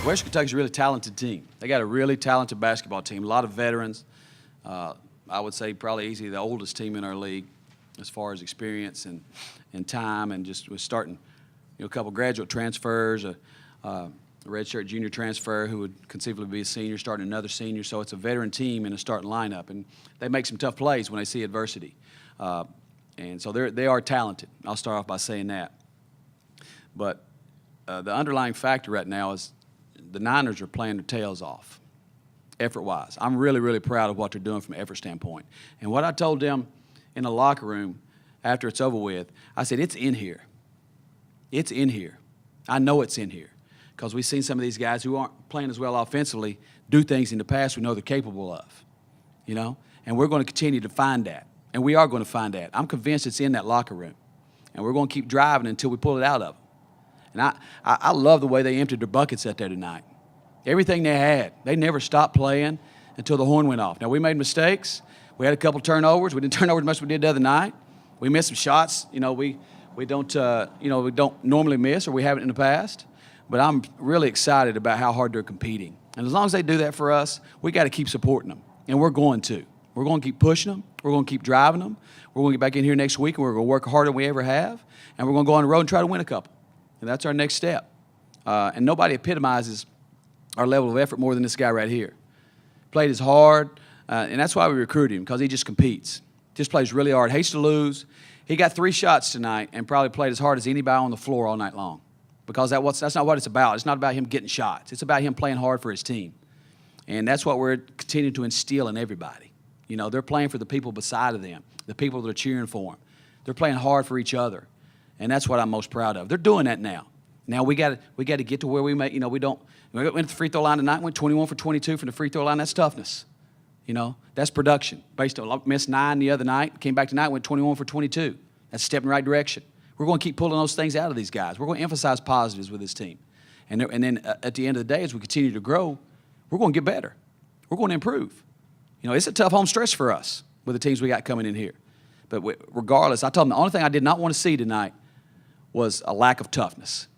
Western Kentucky's a really talented team. They got a really talented basketball team, a lot of veterans. I would say probably easily the oldest team in our league as far as experience and time, and just was starting, a couple graduate transfers, a redshirt junior transfer who would conceivably be a senior, starting another senior. So it's a veteran team in a starting lineup, and they make some tough plays when they see adversity. And so they are talented. I'll start off by saying that. But the underlying factor right now is the Niners are playing their tails off, effort-wise. I'm really, really proud of what they're doing from an effort standpoint. And what I told them in the locker room after it's over with, I said, it's in here. It's in here. I know it's in here because we've seen some of these guys who aren't playing as well offensively do things in the past we know they're capable of, And we're going to continue to find that, and we are going to find that. I'm convinced it's in that locker room, and we're going to keep driving until we pull it out of them. And I love the way they emptied their buckets out there tonight. Everything they had, they never stopped playing until the horn went off. Now, we made mistakes. We had a couple turnovers. We didn't turn over as much as we did the other night. We missed some shots. We don't normally miss, or we haven't in the past. But I'm really excited about how hard they're competing. And as long as they do that for us, we got to keep supporting them, and we're going to. We're going to keep pushing them. We're going to keep driving them. We're going to get back in here next week, and we're going to work harder than we ever have, and we're going to go on the road and try to win a couple. And that's our next step. And nobody epitomizes our level of effort more than this guy right here. Played as hard, and that's why we recruited him, because he just competes. Just plays really hard, hates to lose. He got 3 shots tonight and probably played as hard as anybody on the floor all night long, because that's not what it's about. It's not about him getting shots. It's about him playing hard for his team. And that's what we're continuing to instill in everybody. They're playing for the people beside of them, the people that are cheering for them. They're playing hard for each other. And that's what I'm most proud of. They're doing that now. Now we got to get to where we make. We went to the free throw line tonight. Went 21 for 22 from the free throw line. That's toughness. That's production. Based on missed 9 the other night. Came back tonight. Went 21 for 22. That's a step in the right direction. We're going to keep pulling those things out of these guys. We're going to emphasize positives with this team. And then at the end of the day, as we continue to grow, we're going to get better. We're going to improve. It's a tough home stretch for us with the teams we got coming in here. But regardless, I told them the only thing I did not want to see tonight was a lack of toughness.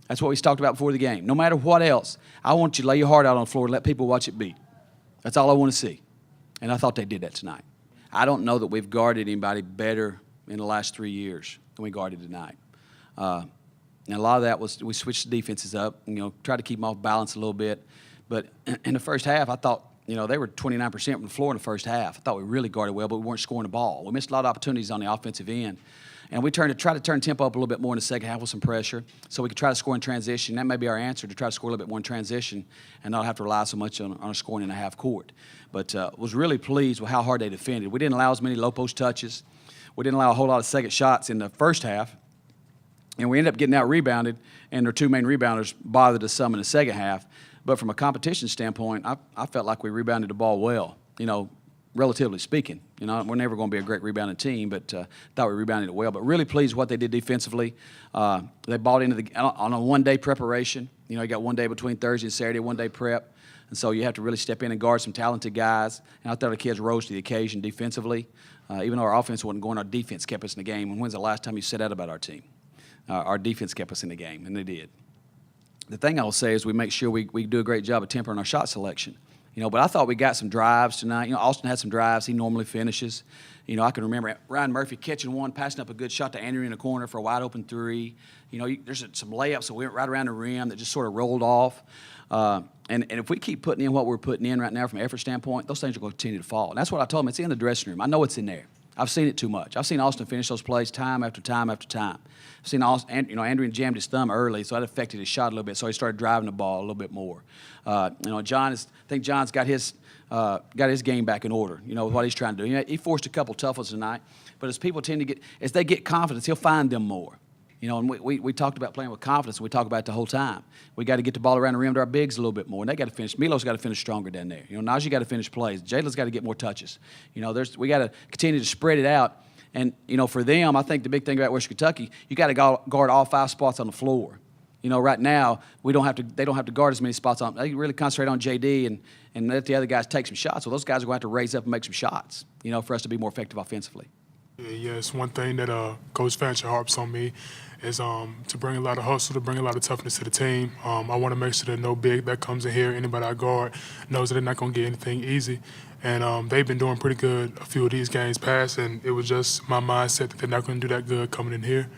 That's what we talked about before the game. No matter what else, I want you to lay your heart out on the floor and let people watch it beat. That's all I want to see. And I thought they did that tonight. I don't know that we've guarded anybody better in the last 3 years than we guarded tonight. And a lot of that was we switched the defenses up, tried to keep them off balance a little bit. But in the first half, I thought, they were 29% from the floor in the first half. I thought we really guarded well, but we weren't scoring the ball. We missed a lot of opportunities on the offensive end. And we tried to turn tempo up a little bit more in the second half with some pressure so we could try to score in transition. That may be our answer, to try to score a little bit more in transition and not have to rely so much on scoring in the half court. But was really pleased with how hard they defended. We didn't allow as many low post touches. We didn't allow a whole lot of second shots in the first half. And we ended up getting out-rebounded, and their 2 main rebounders bothered us some in the second half. But from a competition standpoint, I felt like we rebounded the ball well, relatively speaking. We're never going to be a great rebounding team, but thought we rebounded it well. But really pleased with what they did defensively. They bought into on a one-day preparation. You got 1 day between Thursday and Saturday, 1 day prep. And so you have to really step in and guard some talented guys. And I thought the kids rose to the occasion defensively. Even though our offense wasn't going, our defense kept us in the game. And when's the last time you said that about our team? Our defense kept us in the game, and they did. The thing I will say is we make sure we do a great job of tempering our shot selection. But I thought we got some drives tonight. Austin had some drives. He normally finishes. I can remember Ryan Murphy catching one, passing up a good shot to Andrien in the corner for a wide-open 3. There's some layups that went right around the rim that just sort of rolled off. And if we keep putting in what we're putting in right now from an effort standpoint, those things are going to continue to fall. And that's what I told him. It's in the dressing room. I know it's in there. I've seen it too much. I've seen Austin finish those plays time after time after time. I've seen Austin, Andrien jammed his thumb early, so that affected his shot a little bit. So he started driving the ball a little bit more. I think John's got his game back in order. With what he's trying to do. He forced a couple tough ones tonight, but as they get confidence, he'll find them more. And we talked about playing with confidence, and we talk about it the whole time. We got to get the ball around the rim to our bigs a little bit more, and they got to finish. Milo's got to finish stronger down there. Najee got to finish plays. Jalen's got to get more touches. We got to continue to spread it out. And, for them, I think the big thing about Western Kentucky, you got to guard all 5 spots on the floor. Right now, they don't have to guard as many spots on. They really concentrate on JD and let the other guys take some shots. So those guys are going to have to raise up and make some shots, for us to be more effective offensively. Yeah, it's one thing that Coach Fancher harps on me is to bring a lot of hustle, to bring a lot of toughness to the team. I want to make sure that no big that comes in here, anybody I guard, knows that they're not going to get anything easy. And they've been doing pretty good a few of these games past, and it was just my mindset that they're not going to do that good coming in here.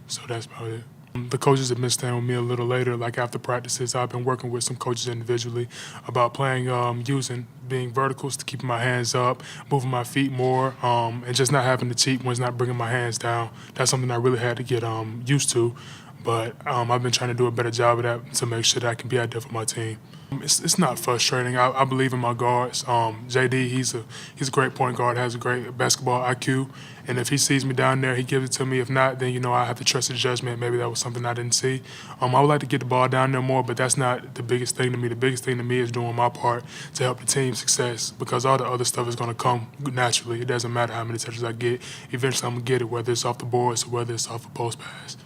So that's about it. The coaches have been staying with me a little later, like after practices. I've been working with some coaches individually about playing, using being verticals to keep my hands up, moving my feet more, and just not having to cheat when it's not bringing my hands down. That's something I really had to get used to. But I've been trying to do a better job of that to make sure that I can be out there for my team. It's not frustrating. I believe in my guards. JD, he's a great point guard, has a great basketball IQ, and if he sees me down there, he gives it to me. If not, then I have to trust his judgment. Maybe that was something I didn't see. I would like to get the ball down there more, but that's not the biggest thing to me. The biggest thing to me is doing my part to help the team's success, because all the other stuff is going to come naturally. It doesn't matter how many touches I get. Eventually, I'm gonna get it, whether it's off the boards or whether it's off a post pass.